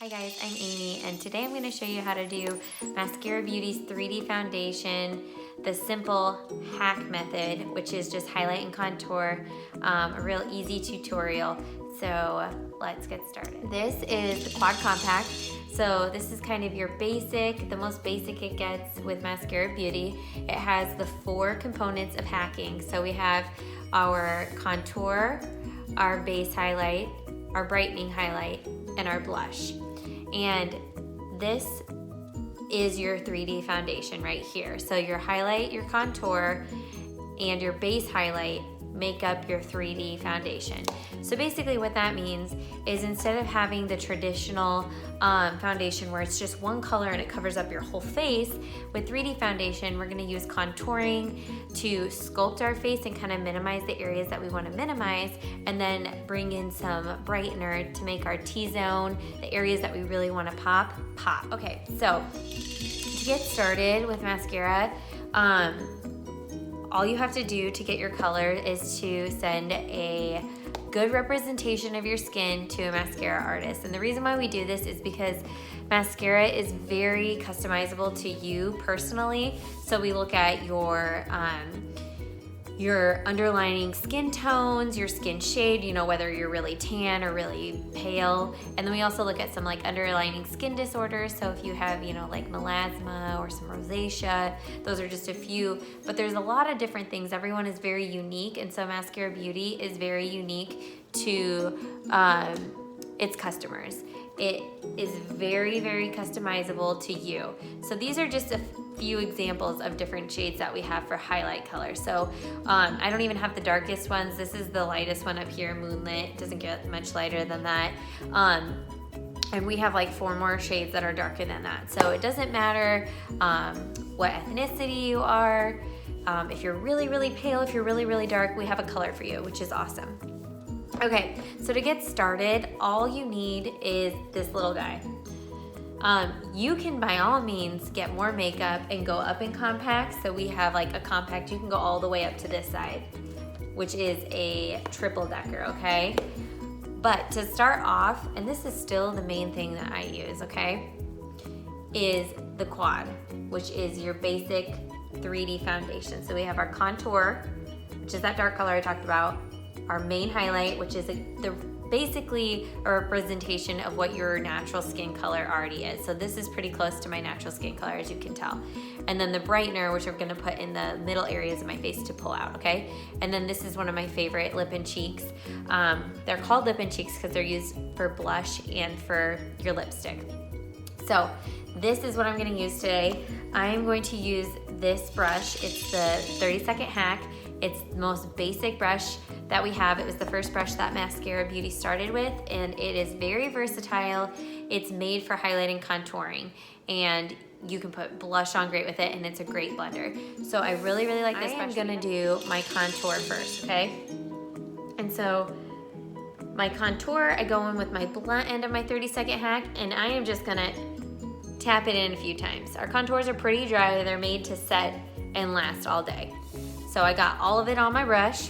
Hi guys, I'm Amy, and today I'm going to show you how to do Maskcara Beauty's 3D foundation, the simple hack method, which is just highlight and contour, a real easy tutorial. So let's get started. This is the Quad Compact. So this is kind of your basic, the most basic it gets with Maskcara Beauty. It has the 4 components of hacking. So we have our contour, our base highlight, our brightening highlight, and our blush. And this is your 3D foundation right here. So your highlight, your contour, and your base highlight make up your 3D foundation. So basically what that means is instead of having the traditional foundation where it's just one color and it covers up your whole face, with 3D foundation, we're gonna use contouring to sculpt our face and kind of minimize the areas that we wanna minimize, and then bring in some brightener to make our T-zone, the areas that we really wanna pop. Okay, so to get started with mascara, all you have to do to get your color is to send a good representation of your skin to a mascara artist. And the reason why we do this is because mascara is very customizable to you personally. So we look at your underlying skin tones, your skin shade, you know, whether you're really tan or really pale. And then we also look at some like underlying skin disorders. So if you have, you know, like melasma or some rosacea, those are just a few, but there's a lot of different things. Everyone is very unique. And so Maskcara Beauty is very unique to its customers. It is very, very customizable to you. So these are just a few examples of different shades that we have for highlight color. So I don't even have the darkest ones. This is the lightest one up here, Moonlit. It doesn't get much lighter than that. And we have like 4 more shades that are darker than that. So it doesn't matter what ethnicity you are. If you're really, really pale, if you're really, really dark, we have a color for you, which is awesome. Okay, so to get started, all you need is this little guy. You can by all means get more makeup and go up in compacts. So we have like a compact, you can go all the way up to this side, which is a triple decker, okay? But to start off, and this is still the main thing that I use, okay, is the quad, which is your basic 3D foundation. So we have our contour, which is that dark color I talked about, our main highlight, which is basically a representation of what your natural skin color already is. So this is pretty close to my natural skin color, as you can tell. And then the brightener, which I'm gonna put in the middle areas of my face to pull out, okay? And then this is one of my favorite, lip and cheeks. They're called lip and cheeks because they're used for blush and for your lipstick. So this is what I'm gonna use today. I am going to use this brush. It's the 30 Second Hack. It's the most basic brush that we have. It was the first brush that Maskcara Beauty started with, and it is very versatile. It's made for highlighting, contouring, and you can put blush on great with it, and it's a great blender. So I really, really like this brush. I'm gonna do my contour first, okay? And so my contour, I go in with my blunt end of my 30 Second Hack, and I am just gonna tap it in a few times. Our contours are pretty dry. They're made to set and last all day. So I got all of it on my brush,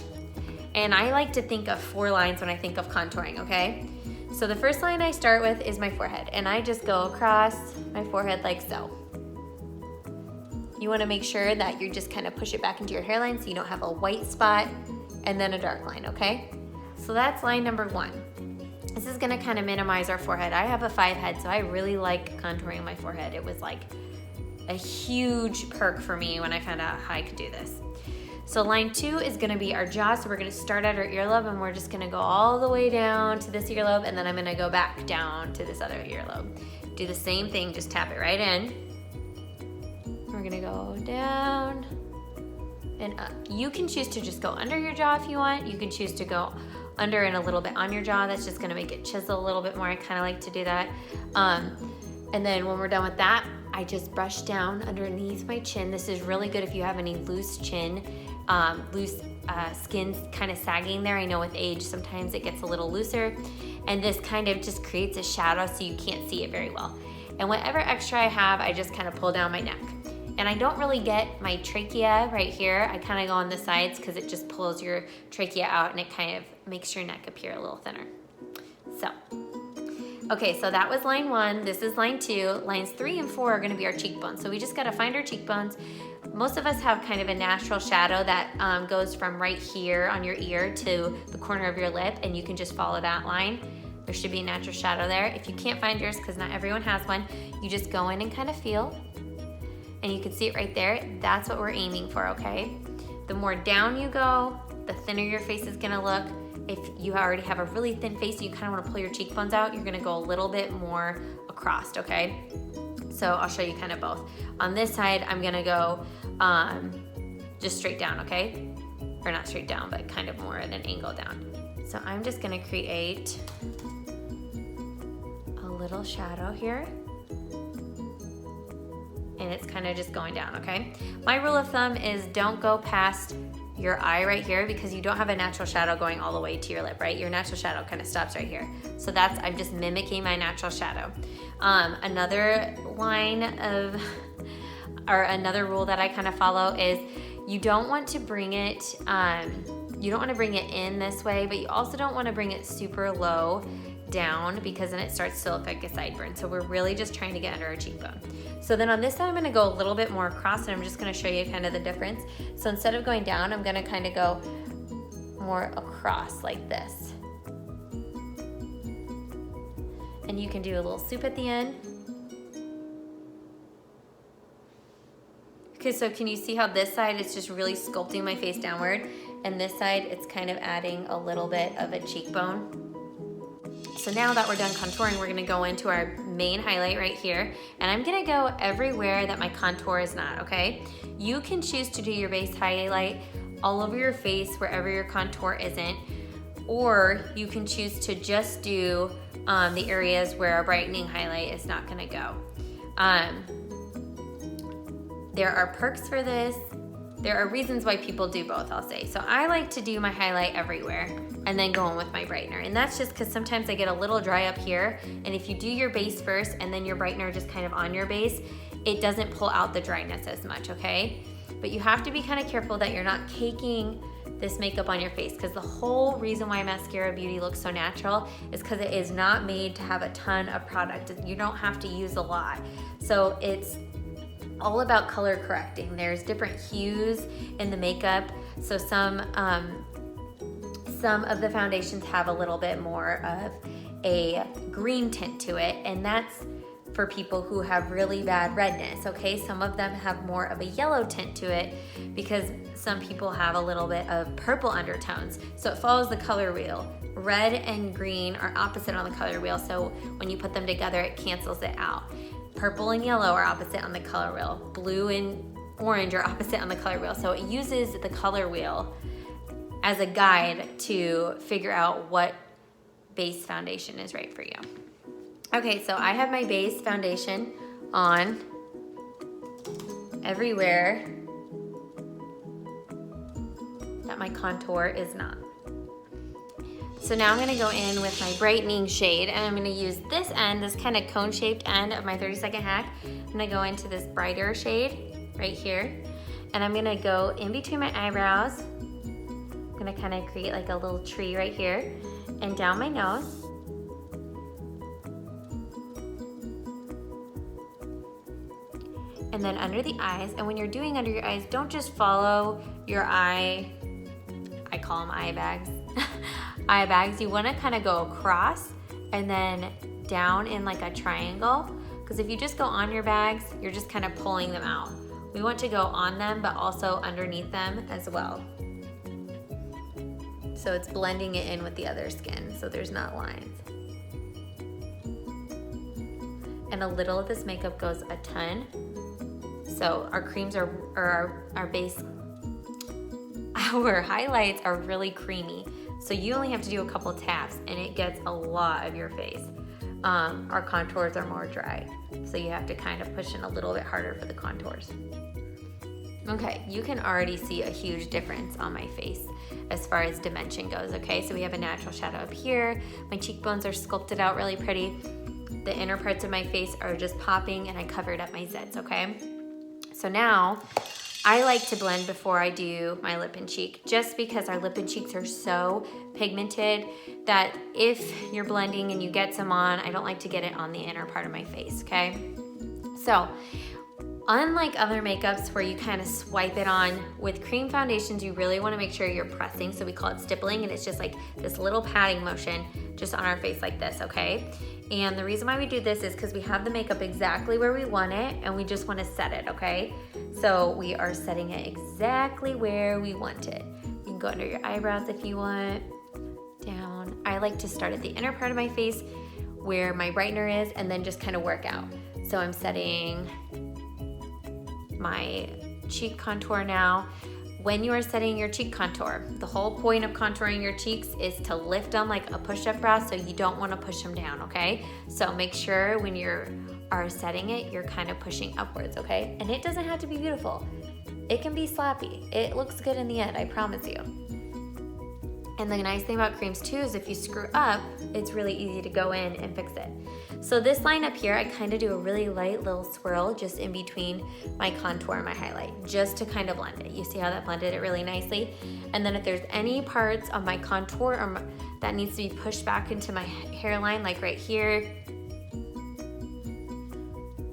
and I like to think of 4 lines when I think of contouring, okay? So the first line I start with is my forehead, and I just go across my forehead like so. You wanna make sure that you just kind of push it back into your hairline so you don't have a white spot and then a dark line, okay? So that's line number 1. This is gonna kind of minimize our forehead. I have a 5 head, so I really like contouring my forehead. It was like a huge perk for me when I found out how I could do this. So line 2 is gonna be our jaw. So we're gonna start at our earlobe, and we're just gonna go all the way down to this earlobe, and then I'm gonna go back down to this other earlobe. Do the same thing, just tap it right in. We're gonna go down and up. You can choose to just go under your jaw if you want. You can choose to go under and a little bit on your jaw. That's just gonna make it chisel a little bit more. I kinda like to do that. And then when we're done with that, I just brush down underneath my chin. This is really good if you have any loose chin, loose skin kind of sagging there. I know with age, sometimes it gets a little looser. And this kind of just creates a shadow so you can't see it very well. And whatever extra I have, I just kind of pull down my neck. And I don't really get my trachea right here. I kind of go on the sides because it just pulls your trachea out, and it kind of makes your neck appear a little thinner. So Okay, so that was line 1. This is line 2. Lines 3 and 4 are gonna be our cheekbones. So we just gotta find our cheekbones. Most of us have kind of a natural shadow that goes from right here on your ear to the corner of your lip, and you can just follow that line. There should be a natural shadow there. If you can't find yours, because not everyone has one, you just go in and kind of feel, and you can see it right there. That's what we're aiming for, okay? The more down you go, the thinner your face is gonna look. If you already have a really thin face and you kind of want to pull your cheekbones out, you're gonna go a little bit more across, okay? So I'll show you kind of both. On this side, I'm gonna go just straight down, okay? Or not straight down, but kind of more at an angle down. So I'm just gonna create a little shadow here. And it's kind of just going down, okay? My rule of thumb is don't go past your eye right here, because you don't have a natural shadow going all the way to your lip, right? Your natural shadow kind of stops right here. So that's, I'm just mimicking my natural shadow. Another line of, or another rule that I kind of follow is you don't want to bring it, you don't want to bring it in this way, but you also don't want to bring it super low down, because then it starts to look like a sideburn. So we're really just trying to get under our cheekbone. So then on this side, I'm gonna go a little bit more across, and I'm just gonna show you kind of the difference. So instead of going down, I'm gonna kind of go more across like this. And you can do a little swoop at the end. Okay, so can you see how this side is just really sculpting my face downward, and this side, it's kind of adding a little bit of a cheekbone. So now that we're done contouring, we're gonna go into our main highlight right here, and I'm gonna go everywhere that my contour is not, okay? You can choose to do your base highlight all over your face wherever your contour isn't, or you can choose to just do the areas where a brightening highlight is not gonna go. There are perks for this. There are reasons why people do both, I'll say. So I like to do my highlight everywhere and then go in with my brightener. And that's just because sometimes I get a little dry up here. And if you do your base first and then your brightener just kind of on your base, it doesn't pull out the dryness as much, okay? But you have to be kind of careful that you're not caking this makeup on your face, because the whole reason why Maskcara Beauty looks so natural is because it is not made to have a ton of product. You don't have to use a lot. So it's all about color correcting. There's different hues in the makeup. So some of the foundations have a little bit more of a green tint to it, and that's for people who have really bad redness, okay? Some of them have more of a yellow tint to it because some people have a little bit of purple undertones. So it follows the color wheel. Red and green are opposite on the color wheel, so when you put them together, it cancels it out. Purple and yellow are opposite on the color wheel. Blue and orange are opposite on the color wheel. So it uses the color wheel as a guide to figure out what base foundation is right for you. Okay, so I have my base foundation on everywhere that my contour is not. So now I'm gonna go in with my brightening shade, and I'm gonna use this end, this kind of cone-shaped end of my 30-second hack. I'm gonna go into this brighter shade right here, and I'm gonna go in between my eyebrows. I'm gonna kind of create like a little tree right here, and down my nose. And then under the eyes, and when you're doing under your eyes, don't just follow your eye, I call them eye bags. Eye bags, you wanna kind of go across and then down in like a triangle, because if you just go on your bags, you're just kind of pulling them out. We want to go on them, but also underneath them as well. So it's blending it in with the other skin, so there's not lines. And a little of this makeup goes a ton. So our creams are, or our base, our highlights are really creamy. So you only have to do a couple taps and it gets a lot of your face. Our contours are more dry, so you have to kind of push in a little bit harder for the contours. Okay, you can already see a huge difference on my face as far as dimension goes, okay? So we have a natural shadow up here. My cheekbones are sculpted out really pretty. The inner parts of my face are just popping, and I covered up my zits, okay? So now I like to blend before I do my lip and cheek, just because our lip and cheeks are so pigmented that if you're blending and you get some on, I don't like to get it on the inner part of my face, okay? So, unlike other makeups where you kind of swipe it on, with cream foundations, you really want to make sure you're pressing. So we call it stippling, and it's just like this little patting motion just on our face like this, okay? And the reason why we do this is because we have the makeup exactly where we want it, and we just want to set it, okay? So we are setting it exactly where we want it. You can go under your eyebrows if you want, down. I like to start at the inner part of my face where my brightener is, and then just kind of work out. So I'm setting my cheek contour now. When you are setting your cheek contour, the whole point of contouring your cheeks is to lift them like a push-up brow, so you don't want to push them down, okay? So make sure when you are setting it, you're kind of pushing upwards, okay? And it doesn't have to be beautiful. It can be sloppy. It looks good in the end, I promise you. And the nice thing about creams too is if you screw up, it's really easy to go in and fix it. So this line up here, I kind of do a really light little swirl just in between my contour and my highlight, just to kind of blend it. You see how that blended it really nicely? And then if there's any parts of my contour that needs to be pushed back into my hairline, like right here,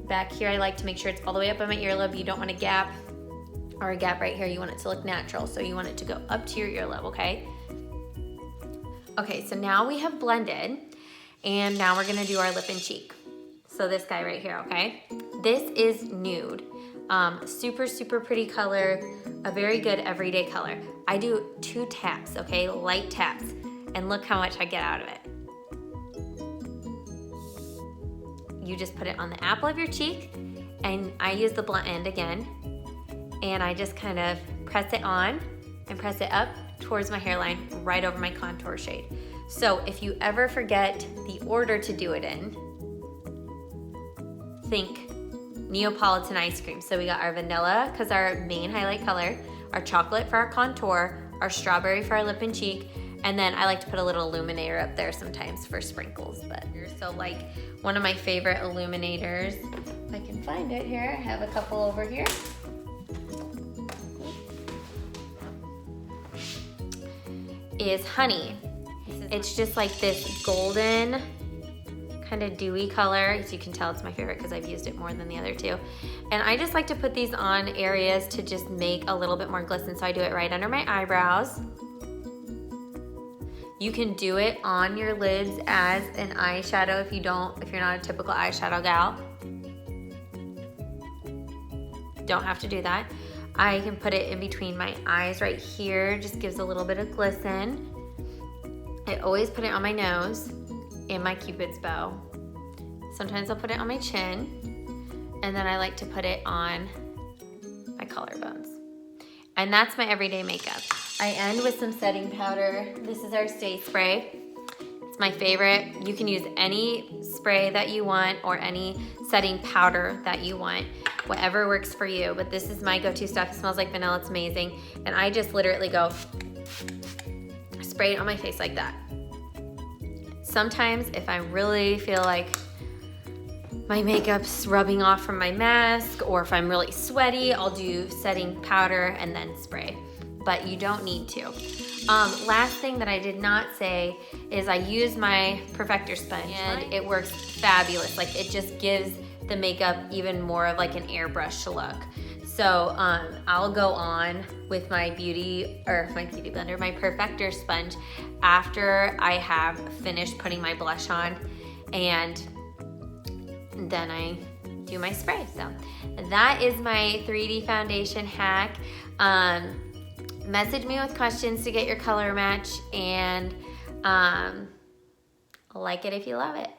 back here, I like to make sure it's all the way up on my earlobe. You don't want a gap or a gap right here. You want it to look natural. So you want it to go up to your earlobe, okay? Okay, so now we have blended, and now we're gonna do our lip and cheek. So this guy right here, okay? This is nude. Super, super pretty color, a very good everyday color. I do 2 taps, okay? Light taps, and look how much I get out of it. You just put it on the apple of your cheek, and I use the blunt end again, and I just kind of press it on and press it up towards my hairline, right over my contour shade. So if you ever forget the order to do it in, think Neapolitan ice cream. So we got our vanilla, because our main highlight color, our chocolate for our contour, our strawberry for our lip and cheek, and then I like to put a little illuminator up there sometimes for sprinkles. But so like one of my favorite illuminators, if I can find it here, I have a couple over here. Is honey. It's just like this golden kind of dewy color. As you can tell, it's my favorite because I've used it more than the other two. And I just like to put these on areas to just make a little bit more glisten. So I do it right under my eyebrows. You can do it on your lids as an eyeshadow if you're not a typical eyeshadow gal. Don't have to do that. I can put it in between my eyes right here, just gives a little bit of glisten. I always put it on my nose and my Cupid's bow. Sometimes I'll put it on my chin, and then I like to put it on my collarbones. And that's my everyday makeup. I end with some setting powder. This is our Stay Spray. It's my favorite. You can use any spray that you want or any setting powder that you want. Whatever works for you, but this is my go-to stuff. It smells like vanilla, it's amazing. And I just literally go spray it on my face like that. Sometimes if I really feel like my makeup's rubbing off from my mask, or if I'm really sweaty, I'll do setting powder and then spray, but you don't need to. Last thing that I did not say is I use my Perfector sponge, and it works fabulous. Like, it just gives the makeup even more of like an airbrush look. So I'll go on with my beauty blender, my Perfector sponge, after I have finished putting my blush on, and then I do my spray. So that is my 3D foundation hack. Message me with questions to get your color match, and like it if you love it.